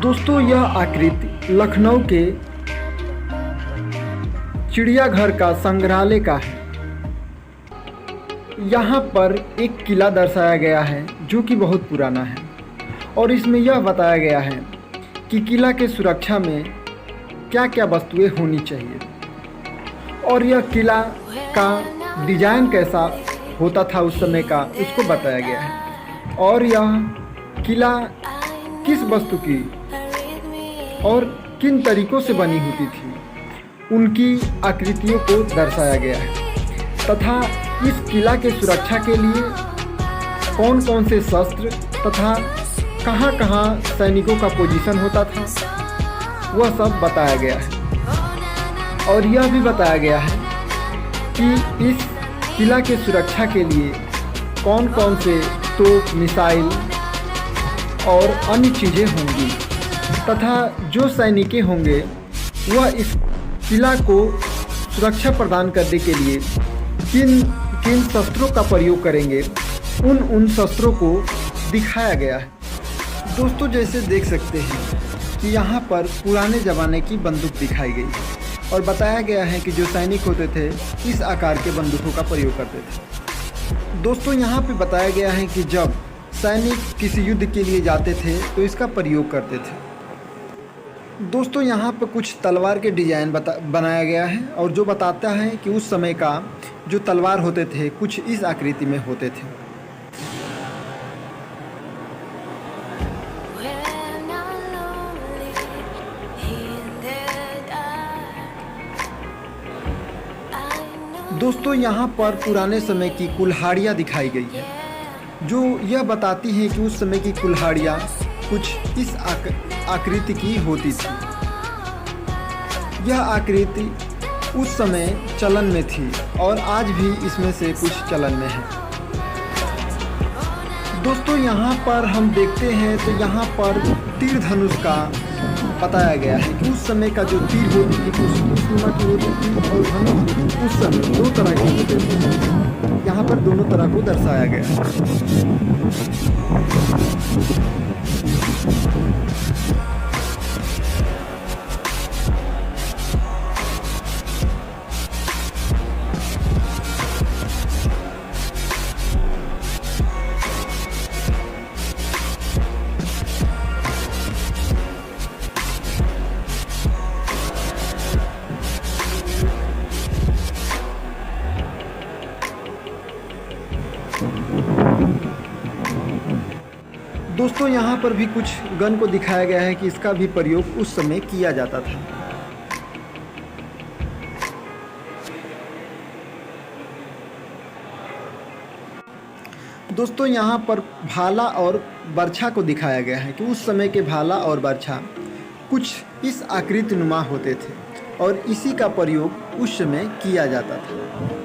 दोस्तों यह आकृति लखनऊ के चिड़ियाघर का संग्रहालय का है। यहाँ पर एक किला दर्शाया गया है जो कि बहुत पुराना है और इसमें यह बताया गया है कि किला के सुरक्षा में क्या क्या वस्तुएं होनी चाहिए और यह किला का डिजाइन कैसा होता था उस समय का उसको बताया गया है और यह किला किस वस्तु की और किन तरीकों से बनी होती थी उनकी आकृतियों को दर्शाया गया है तथा इस किला के सुरक्षा के लिए कौन कौन से शस्त्र तथा कहाँ कहाँ सैनिकों का पोजीशन होता था वह सब बताया गया है। और यह भी बताया गया है कि इस किला के सुरक्षा के लिए कौन कौन से तोप मिसाइल और अन्य चीज़ें होंगी तथा जो सैनिक होंगे वह इस किला को सुरक्षा प्रदान करने के लिए किन किन शस्त्रों का प्रयोग करेंगे उन शस्त्रों को दिखाया गया है। दोस्तों जैसे देख सकते हैं कि यहाँ पर पुराने ज़माने की बंदूक दिखाई गई और बताया गया है कि जो सैनिक होते थे इस आकार के बंदूकों का प्रयोग करते थे। दोस्तों यहाँ पे बताया गया है कि जब सैनिक किसी युद्ध के लिए जाते थे तो इसका प्रयोग करते थे। दोस्तों यहाँ पर कुछ तलवार के डिज़ाइन बनाया गया है और जो बताता है कि उस समय का जो तलवार होते थे कुछ इस आकृति में होते थे। दोस्तों यहाँ पर पुराने समय की कुल्हाड़ियाँ दिखाई गई है जो यह बताती हैं कि उस समय की कुल्हाड़ियाँ कुछ इस आकृति की होती थी। यह आकृति उस समय चलन में थी और आज भी इसमें से कुछ चलन में है। दोस्तों यहाँ पर हम देखते हैं तो यहाँ पर तीर धनुष का बताया गया है कि उस समय का जो तीर होती थी उस सीमा की होती थी और धनुष उस समय दो तरह के होते थे। यहाँ पर दोनों तरह को दर्शाया गया है। दोस्तों यहाँ पर भी कुछ गन को दिखाया गया है कि इसका भी प्रयोग उस समय किया जाता था। दोस्तों यहाँ पर भाला और बर्छा को दिखाया गया है कि उस समय के भाला और बर्छा कुछ इस आकृति नुमा होते थे और इसी का प्रयोग उस समय किया जाता था।